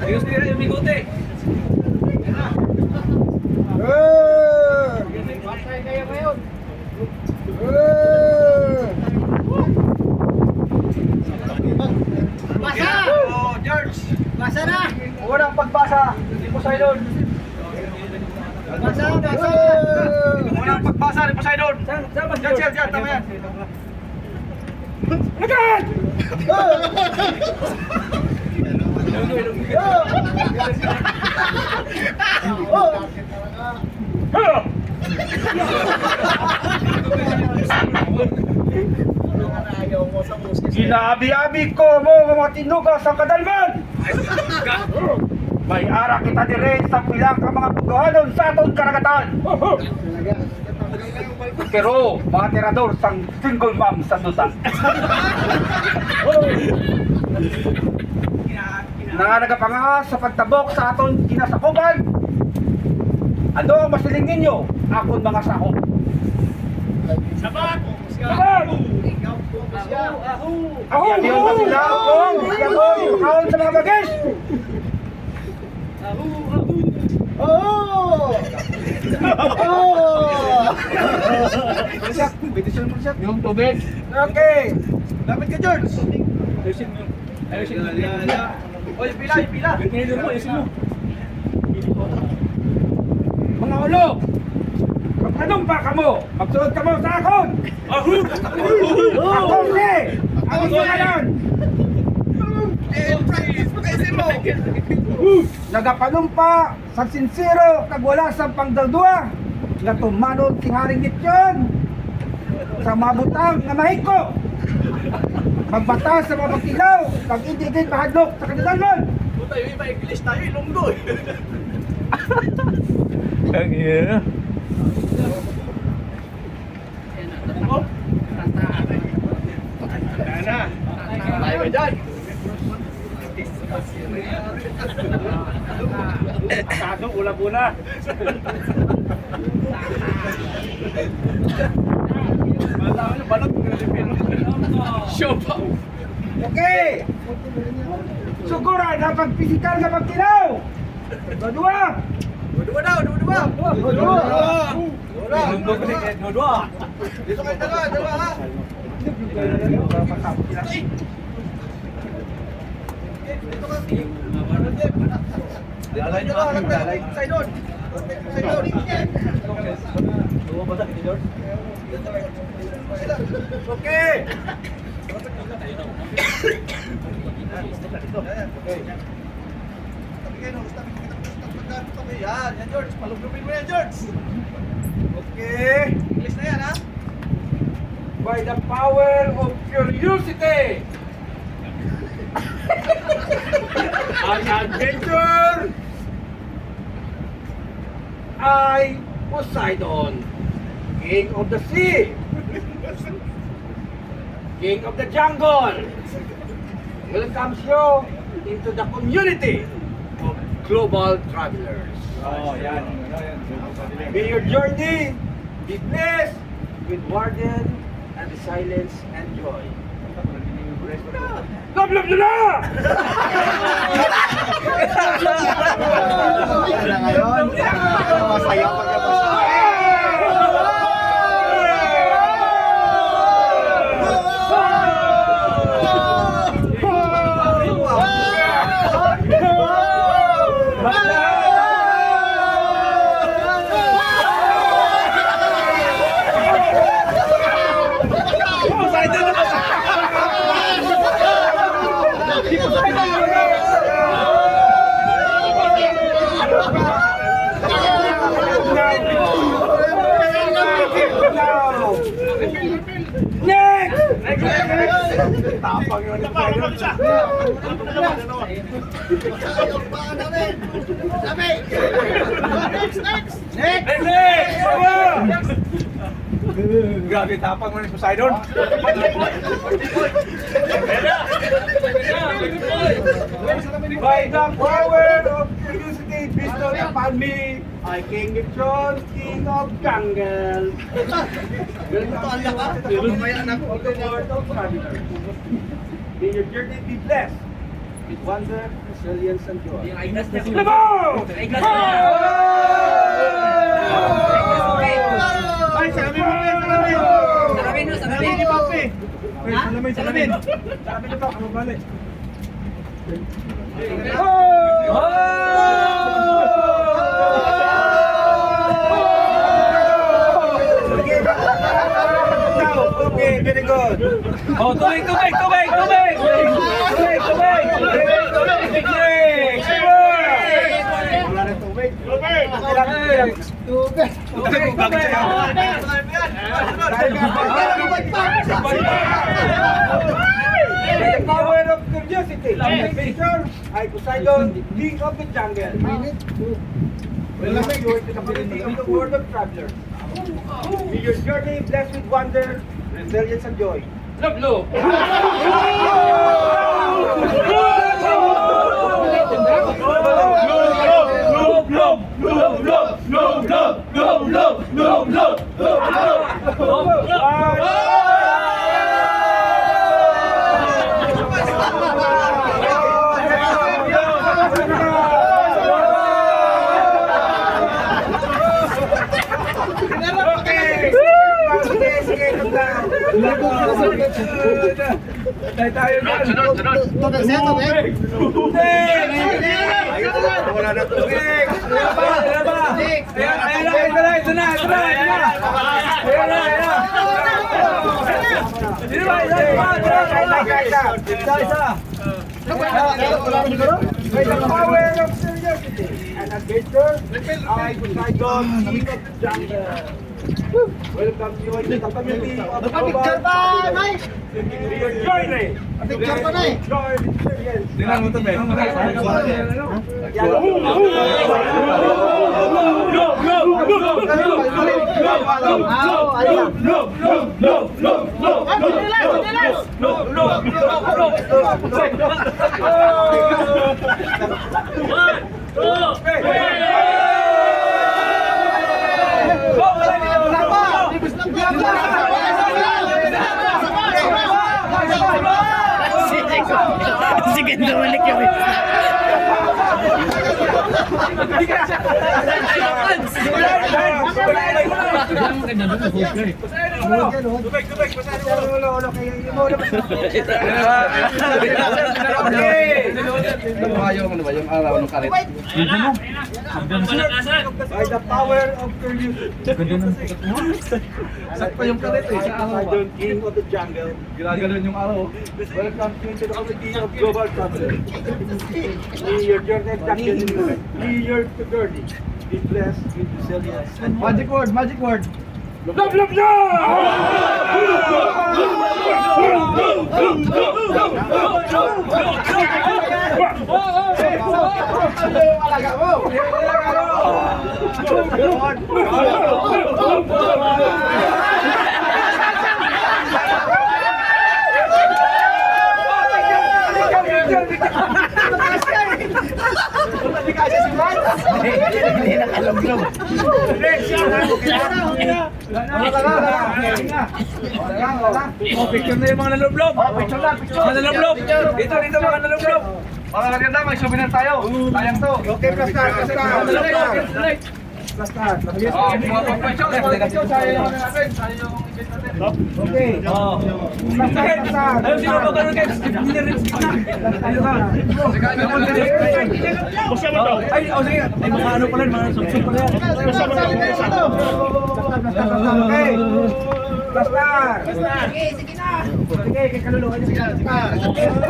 Ayos nila yung bigote. Pasay kayo ngayon. Basa! Oh, George! Basa na! Unang pagbasa, ni Poseidon. Basa! Basa! Unang pagbasa ni Poseidon. Diyan, tama yan. Agad! Ginabi-abi ko mo mga tinugas sa kadalman! May ara kita dire sa pilang ka mga pugahanon sa atong karagatan! Pero mga tirador sang single mom sa duta. Nagapanga sa pagtabok sa aton kinasakupan. Ano ang masiling ninyo? Akon mga sahok. Sabat! Sabat! Ako! Yabiyon pa sila akong yaboy makahon sa mga bagis! Yung tubig. Okay. Dapat ka, George. Ayusin mo. Ayusin mo. Oy, pila. Pinilo mo, ayusin mo. Mga ulo. Magtanong pa ka mo. Magsunod ka mo sa akon. Ako si. Ako si Alan. Nagapanumpa sa sincero kag wala sa pangdaldua nga tumanod sing Haring Lechon sa mabutang nga mahiko magbatas sa mga pagkilaw kag hindi gid mahadlok sa kadalanan. Tayo iba English tayo ilonggo. Ang iya. Tayo dyan. Kado ula-bula. Balot Siopaw. Okay. Siguro na pag-physical na pagkilaw. Dua. Dua. Dito kayo dalawa ha. Okay. Yan, George. Palugupin mo yan, George. Okay. English na yan, ha? By the power of curiosity and adventure, I, Poseidon, King of the sea, King of the jungle, welcomes you into the community of global travelers. Oh, yan. May your journey be blessed with warden and silence and joy. Love na! Yan na ngayon. Masaya pagkabasa. Tapang yun. Next! Grabe tapang mo ni Poseidon. By the power of curiosity bestowed upon me, I King Lechon, King of Jungle. May your journey be blessed with wonder, resilience, and joy. Ay, salamin mo, salamin. Salamin ni Papi. Salamin. Sabi niyo pa, ano balik? Okay, very good. Oh, tubig! Wala na tubig. The power of curiosity. Adventure, ay Poseidon, king of the jungle. Will make you into the community of the world of travelers. May your journey blessed with wonder, resilience, and joy. Sige, ganda. Tayo dyan! Wala na tubig. Ito na! By the power of curiosity and adventure, I Poseidon, king of the jungle. Welcome you into the community of global travelers. Your journey. Joy and experience. Tingnan mo ito, Ben. Sige, dumalik yung Yung araw ng karet. By the power of curiosity. Sakto yung karet eh. Sa araw. Poseidon, king of the jungle. Ginaganon yung araw. Welcome you into the community of global travelers. May your journey champion. May your journey be blessed with resilience. Magic word! Picture na yung mga nalublob. Mga nalublob. Dito mga nalublob. Mga maganda, may souvenir tayo. Sayang to. Okay, plus start. Plus start. Okay. Ayun, sino ba ganun guys? Hindi na rin skip na. Ay, sige. Ay, mga ano pala, mga subsub pala yan. Okay. Plus start. Sige, sige na. Sige, kaluluhan niya.